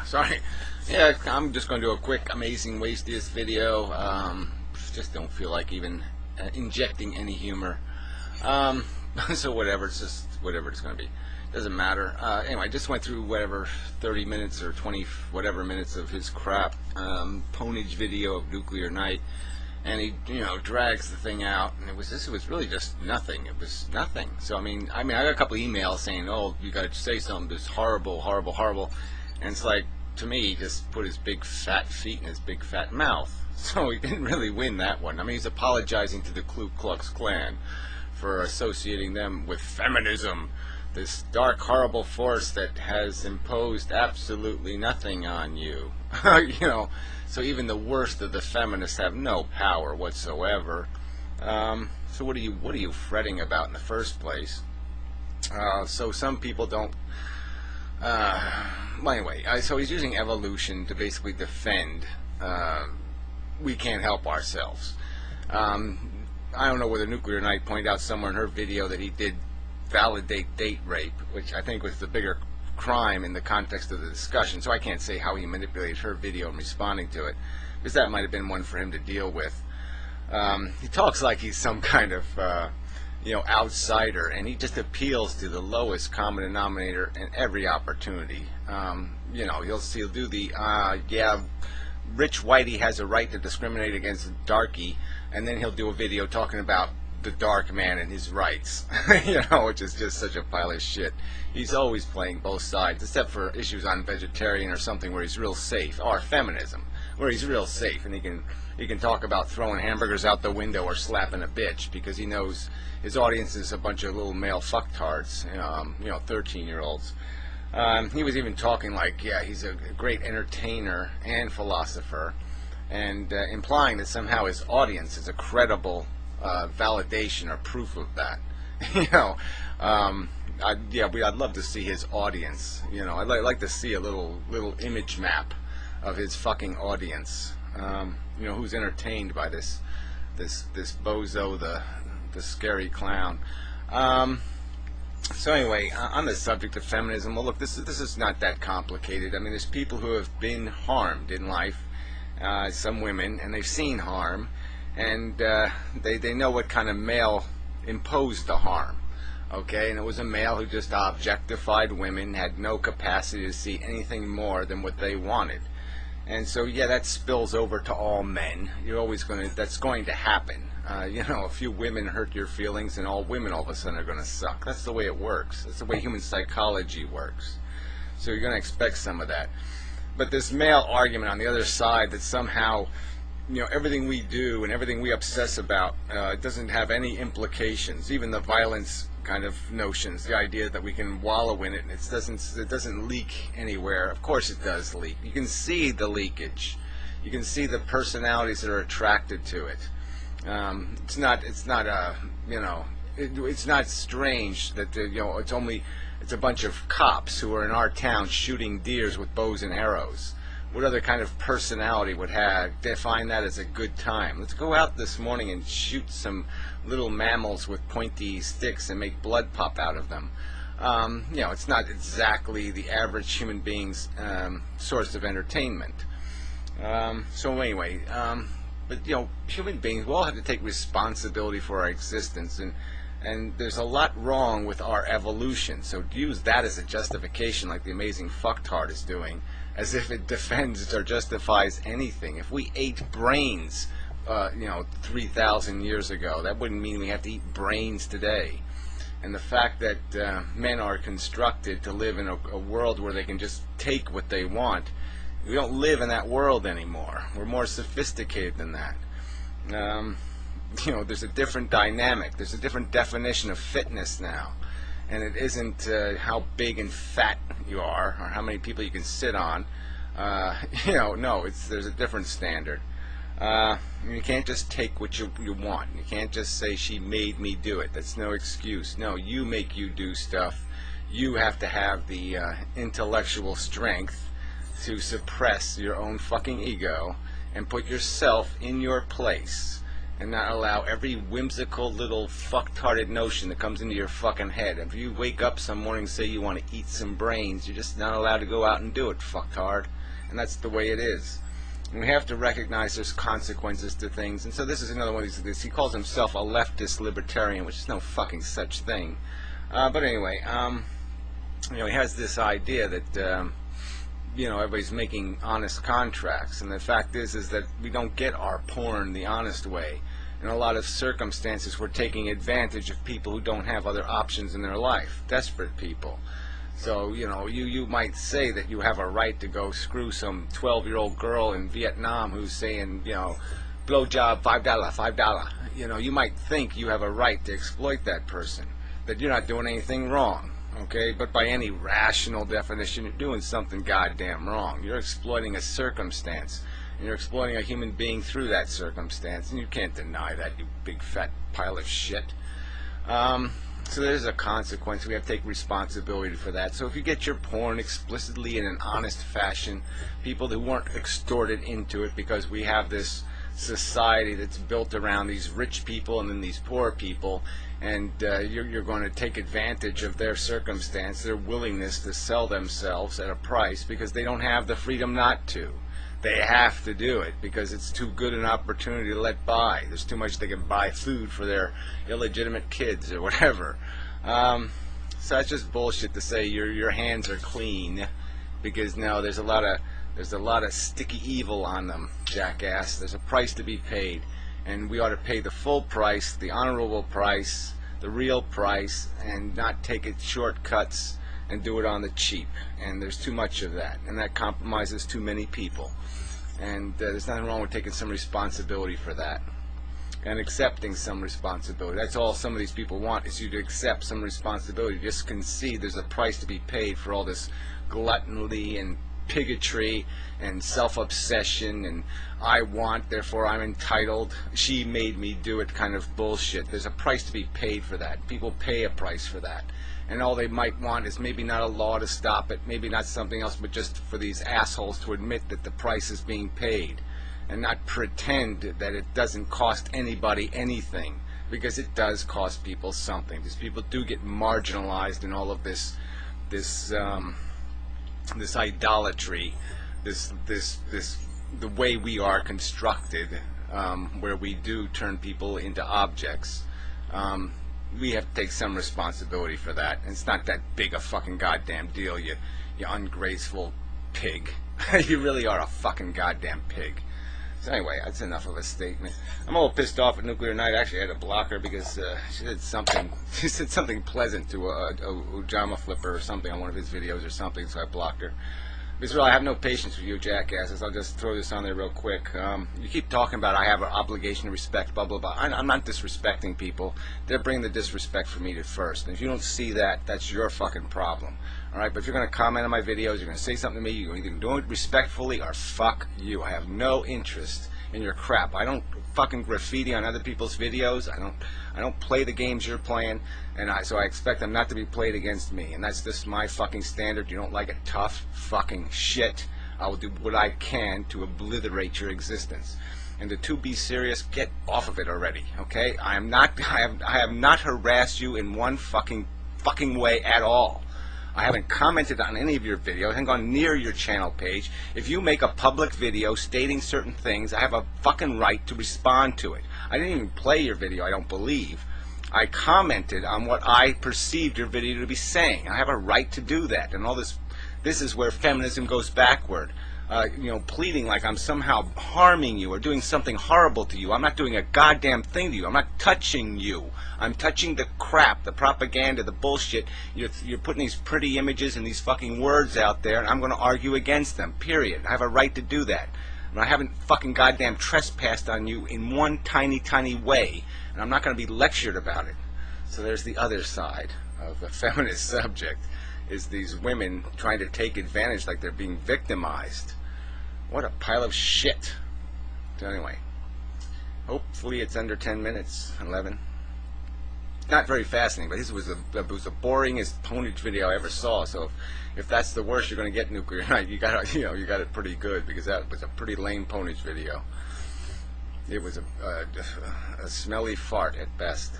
Sorry. Yeah, I'm just going to do a quick Amazing Wastieist video. Just don't feel like even injecting any humor. So whatever, it's just whatever it's going to be. Doesn't matter. Anyway, I just went through whatever 30 minutes or 20 whatever minutes of his crap ponage video of Nuclear Night, and he drags the thing out, and it was really just nothing. It was nothing. So I mean I got a couple of emails saying, oh, you got to say something, this horrible, and it's like, to me, he just put his big fat feet in his big fat mouth. So he didn't really win that one. I mean, he's apologizing to the Ku Klux Klan for associating them with feminism, this dark, horrible force that has imposed absolutely nothing on you. So even the worst of the feminists have no power whatsoever. So what are you fretting about in the first place? So some people don't. Well, anyway, so he's using evolution to basically defend we can't help ourselves. I don't know whether Nuclear Night pointed out somewhere in her video that he did validate date rape, which I think was the bigger crime in the context of the discussion, so I can't say how he manipulated her video in responding to it, because that might have been one for him to deal with. He talks like he's some kind of outsider, and he just appeals to the lowest common denominator in every opportunity. He'll do the rich whitey has a right to discriminate against darky, and then he'll do a video talking about the dark man and his rights, which is just such a pile of shit. He's always playing both sides, except for issues on vegetarian or something where he's real safe, or feminism, where he's real safe, and he can talk about throwing hamburgers out the window or slapping a bitch, because he knows his audience is a bunch of little male fucktards, 13-year-olds. He was even talking like, he's a great entertainer and philosopher, and implying that somehow his audience is a credible validation or proof of that. I'd love to see his audience. I'd like to see a little image map of his fucking audience. Who's entertained by this bozo, the scary clown. So anyway, on the subject of feminism, well, look, this is not that complicated. I mean, there's people who have been harmed in life, some women, and they've seen harm, and they know what kind of male imposed the harm. Okay, and it was a male who just objectified women, had no capacity to see anything more than what they wanted. And so, that spills over to all men. That's going to happen. A few women hurt your feelings, and all women all of a sudden are going to suck. That's the way it works. That's the way human psychology works. So you're going to expect some of that. But this male argument on the other side that somehow, everything we do and everything we obsess about doesn't have any implications, even the violence kind of notions, the idea that we can wallow in it and it doesn't leak anywhere. Of course it does leak. You can see the leakage. You can see the personalities that are attracted to it. It's not strange that it's a bunch of cops who are in our town shooting deers with bows and arrows. What other kind of personality would define that as a good time? Let's go out this morning and shoot some little mammals with pointy sticks and make blood pop out of them. It's not exactly the average human being's source of entertainment. So anyway, but human beings, we all have to take responsibility for our existence, and there's a lot wrong with our evolution. So to use that as a justification, like the amazing fucktard is doing, as if it defends or justifies anything. If we ate brains, 3,000 years ago, that wouldn't mean we have to eat brains today. And the fact that men are constructed to live in a world where they can just take what they want, we don't live in that world anymore. We're more sophisticated than that. There's a different dynamic. There's a different definition of fitness now. And it isn't how big and fat you are or how many people you can sit on. No, there's a different standard. You can't just take what you want. You can't just say, she made me do it. That's no excuse. No, you make you do stuff. You have to have the intellectual strength to suppress your own fucking ego and put yourself in your place and not allow every whimsical little fucktarded notion that comes into your fucking head. If you wake up some morning and say you want to eat some brains, you're just not allowed to go out and do it, fucktard. And that's the way it is. And we have to recognize there's consequences to things. And so this is another one of these. He calls himself a leftist libertarian, which is no fucking such thing. But anyway, he has this idea that everybody's making honest contracts, and the fact is that we don't get our porn the honest way. In a lot of circumstances, we're taking advantage of people who don't have other options in their life, desperate people. So, you might say that you have a right to go screw some 12-year-old girl in Vietnam who's saying, blowjob, $5. You might think you have a right to exploit that person, that you're not doing anything wrong, okay? But by any rational definition, you're doing something goddamn wrong. You're exploiting a circumstance, and you're exploiting a human being through that circumstance, and you can't deny that, you big fat pile of shit. So there's a consequence. We have to take responsibility for that. So if you get your porn explicitly in an honest fashion, people that weren't extorted into it, because we have this society that's built around these rich people and then these poor people, and you're going to take advantage of their circumstance, their willingness to sell themselves at a price because they don't have the freedom not to. They have to do it because it's too good an opportunity to let by. There's too much they can buy food for their illegitimate kids or whatever. So that's just bullshit to say your hands are clean, because no, there's a lot of sticky evil on them, jackass. There's a price to be paid, and we ought to pay the full price, the honorable price, the real price, and not take it shortcuts and do it on the cheap. And there's too much of that, and that compromises too many people. And there's nothing wrong with taking some responsibility for that and accepting some responsibility. That's all some of these people want, is you to accept some responsibility. Just concede there's a price to be paid for all this gluttony and bigotry and self-obsession and I want, therefore I'm entitled, she made me do it kind of bullshit. There's a price to be paid for that. People pay a price for that. And all they might want is maybe not a law to stop it, maybe not something else, but just for these assholes to admit that the price is being paid and not pretend that it doesn't cost anybody anything, because it does cost people something. These people do get marginalized in all of this idolatry, the way we are constructed, where we do turn people into objects. We have to take some responsibility for that. And it's not that big a fucking goddamn deal, you ungraceful pig. You really are a fucking goddamn pig. So anyway, that's enough of a statement. I'm a little pissed off at Nuclear Night. Actually, I had to block her because she said something pleasant to a Ujama flipper or something on one of his videos or something, so I blocked her. Because really, I have no patience with you jackasses. I'll just throw this on there real quick. You keep talking about I have an obligation to respect, blah, blah, blah. I'm not disrespecting people. They're bringing the disrespect for me to first. And if you don't see that, that's your fucking problem. All right? But if you're going to comment on my videos, you're going to say something to me, you're either do it respectfully or fuck you. I have no interest in your crap. I don't fucking graffiti on other people's videos. I don't play the games you're playing, and so I expect them not to be played against me, and that's just my fucking standard. You don't like it, tough fucking shit. I will do what I can to obliterate your existence. And to be serious, get off of it already, okay? I have not harassed you in one fucking way at all. I haven't commented on any of your videos. I haven't gone near your channel page. If you make a public video stating certain things, I have a fucking right to respond to it. I didn't even play your video, I don't believe. I commented on what I perceived your video to be saying. I have a right to do that. And all this is where feminism goes backward. Pleading like I'm somehow harming you or doing something horrible to you. I'm not doing a goddamn thing to you. I'm not touching you. I'm touching the crap, the propaganda, the bullshit. You're putting these pretty images and these fucking words out there, and I'm going to argue against them, period. I have a right to do that. And I haven't fucking goddamn trespassed on you in one tiny, tiny way, and I'm not going to be lectured about it. So there's the other side of the feminist subject, is these women trying to take advantage like they're being victimized. What a pile of shit. So anyway, hopefully it's under 10 minutes, 11. Not very fascinating, but this was the boringest ponage video I ever saw. So if that's the worst you're going to get, Nuclear Night, you got it pretty good, because that was a pretty lame ponage video. It was a smelly fart at best.